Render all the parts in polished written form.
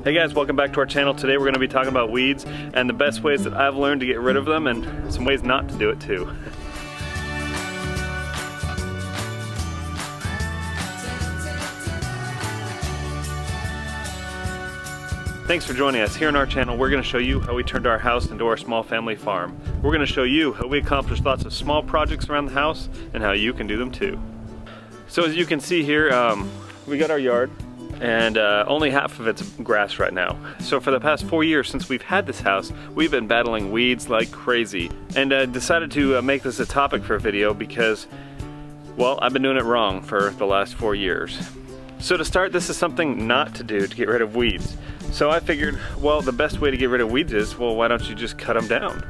Hey guys, welcome back to our channel. Today we're going to be talking about weeds and the best ways that I've learned to get rid of them and some ways not to do it too. Thanks for joining us. Here on our channel, we're going to show you how we turned our house into our small family farm. We're going to show you how we accomplished lots of small projects around the house and how you can do them too. So as you can see here, we got our yard. And only half of it's grass right now. So for the past 4 years since we've had this house, we've been battling weeds like crazy. And decided to make this a topic for a video because, well, I've been doing it wrong for the last 4 years. So to start, this is something not to do to get rid of weeds. So I figured, well, the best way to get rid of weeds is, well, why don't you just cut them down?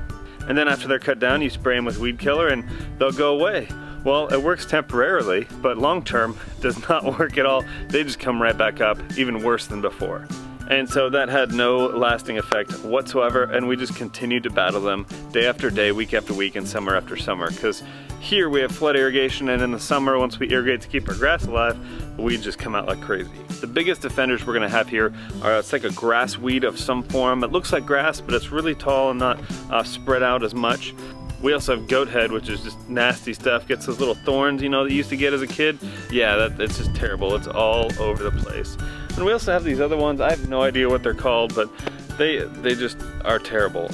And then after they're cut down, you spray them with weed killer and they'll go away. Well, it works temporarily, but long term does not work at all. They just come right back up, even worse than before. And so that had no lasting effect whatsoever, and we just continued to battle them day after day, week after week, and summer after summer. Because here we have flood irrigation, and in the summer, once we irrigate to keep our grass alive, weeds just come out like crazy. The biggest offenders we're gonna have here are, it's like a grass weed of some form. It looks like grass, but it's really tall and not spread out as much. We also have goat head, which is just nasty stuff. Gets those little thorns, you know, that you used to get as a kid. Yeah, it's just terrible. It's all over the place. And we also have these other ones. I have no idea what they're called, but they just are terrible.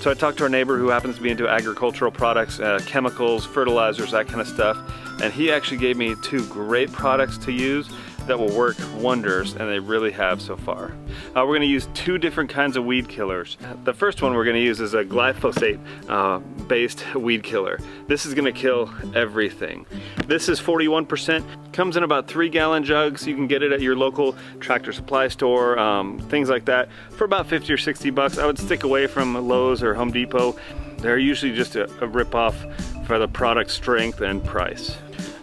So I talked to our neighbor who happens to be into agricultural products, chemicals, fertilizers, that kind of stuff. And he actually gave me 2 great products to use that will work wonders, and they really have so far. We're going to use 2 different kinds of weed killers. The first one we're going to use is a glyphosate based weed killer. This is going to kill everything. This is 41%, comes in about 3-gallon jugs. You can get it at your local Tractor Supply store, things like that, for about 50 or 60 bucks. I would stick away from Lowe's or Home Depot. They're usually just a rip-off for the product strength and price.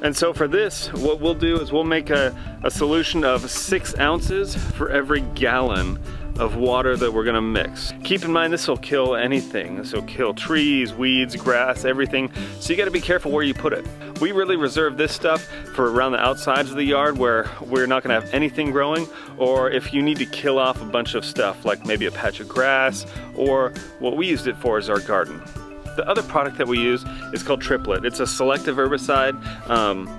And so for this, what we'll do is we'll make a solution of 6 ounces for every gallon of water that we're gonna mix. Keep in mind, this will kill anything. This will kill trees, weeds, grass, everything. So you gotta be careful where you put it. We really reserve this stuff for around the outsides of the yard where we're not gonna have anything growing, or if you need to kill off a bunch of stuff, like maybe a patch of grass, or what we used it for is our garden. The other product that we use is called Triplet. It's a selective herbicide.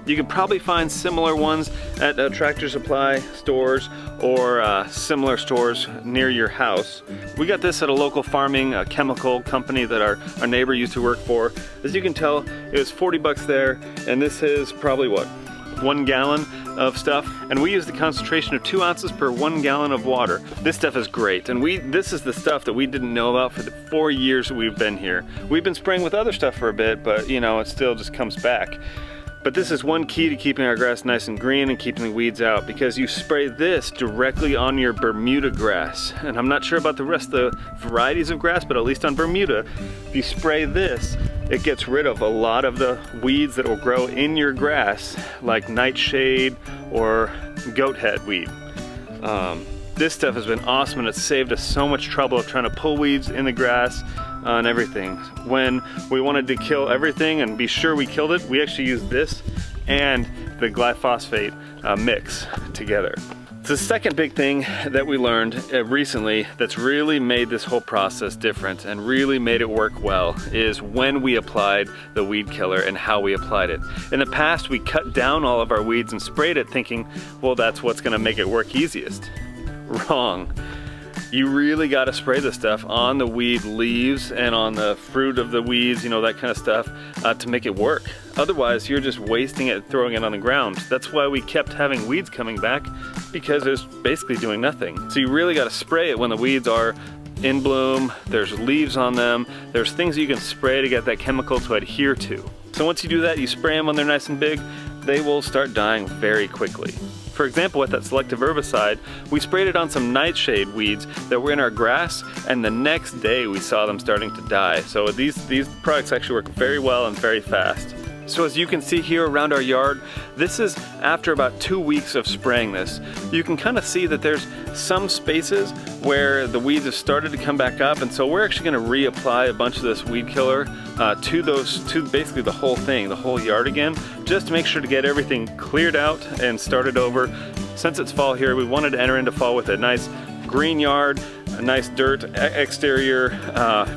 You can probably find similar ones at Tractor Supply stores or similar stores near your house. We got this at a local farming chemical company that our neighbor used to work for. As you can tell, it was 40 bucks there, and this is probably what? 1 gallon of stuff, and we use the concentration of 2 ounces per 1 gallon of water. This stuff is great, and this is the stuff that we didn't know about for the 4 years that we've been here. We've been spraying with other stuff for a bit, but you know, it still just comes back. But this is one key to keeping our grass nice and green and keeping the weeds out, because you spray this directly on your Bermuda grass. And I'm not sure about the rest of the varieties of grass, but at least on Bermuda, if you spray this, it gets rid of a lot of the weeds that will grow in your grass, like nightshade or goat head weed. This stuff has been awesome, and it's saved us so much trouble of trying to pull weeds in the grass and everything. When we wanted to kill everything and be sure we killed it, we actually used this and the glyphosate mix together. The second big thing that we learned recently that's really made this whole process different and really made it work well is when we applied the weed killer and how we applied it. In the past, we cut down all of our weeds and sprayed it thinking, well, that's what's gonna make it work easiest. Wrong. You really got to spray this stuff on the weed leaves and on the fruit of the weeds, you know, that kind of stuff, to make it work. Otherwise, you're just wasting it and throwing it on the ground. That's why we kept having weeds coming back, because it was basically doing nothing. So you really got to spray it when the weeds are in bloom, there's leaves on them, there's things you can spray to get that chemical to adhere to. So once you do that, you spray them when they're nice and big, they will start dying very quickly. For example, with that selective herbicide, we sprayed it on some nightshade weeds that were in our grass, and the next day we saw them starting to die. So these products actually work very well and very fast. So as you can see here around our yard, this is after about 2 weeks of spraying this. You can kind of see that there's some spaces where the weeds have started to come back up, and so we're actually going to reapply a bunch of this weed killer to basically the whole thing, the whole yard again, just to make sure to get everything cleared out and started over. Since it's fall here, we wanted to enter into fall with a nice green yard, a nice dirt exterior,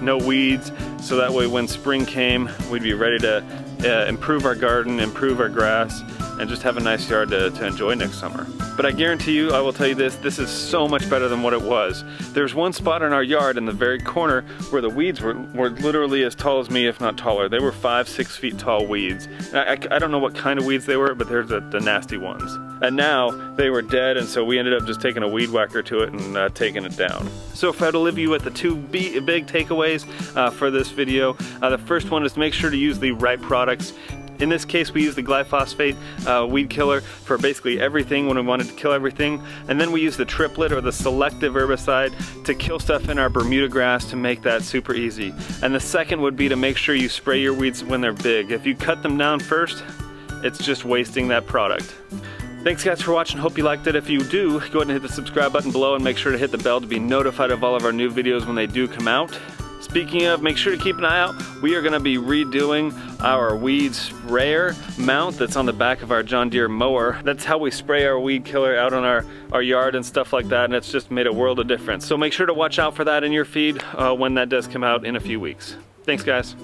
no weeds, so that way when spring came, we'd be ready to improve our garden, improve our grass, and just have a nice yard to enjoy next summer. But I guarantee you, I will tell you this is so much better than what it was. There's one spot in our yard in the very corner where the weeds were literally as tall as me, if not taller. They were 5-6 feet tall weeds. I don't know what kind of weeds they were, but they're the nasty ones. And now they were dead, and so we ended up just taking a weed whacker to it and taking it down. So if I had to leave you with the two big takeaways for this video, the first one is to make sure to use the right products. In this case, we use the glyphosate weed killer for basically everything when we wanted to kill everything. And then we use the triplet or the selective herbicide to kill stuff in our Bermuda grass to make that super easy. And the second would be to make sure you spray your weeds when they're big. If you cut them down first, it's just wasting that product. Thanks guys for watching, hope you liked it. If you do, go ahead and hit the subscribe button below and make sure to hit the bell to be notified of all of our new videos when they do come out. Speaking of, make sure to keep an eye out. We are going to be redoing our weed sprayer mount that's on the back of our John Deere mower. That's how we spray our weed killer out on our yard and stuff like that, and it's just made a world of difference. So make sure to watch out for that in your feed when that does come out in a few weeks. Thanks guys.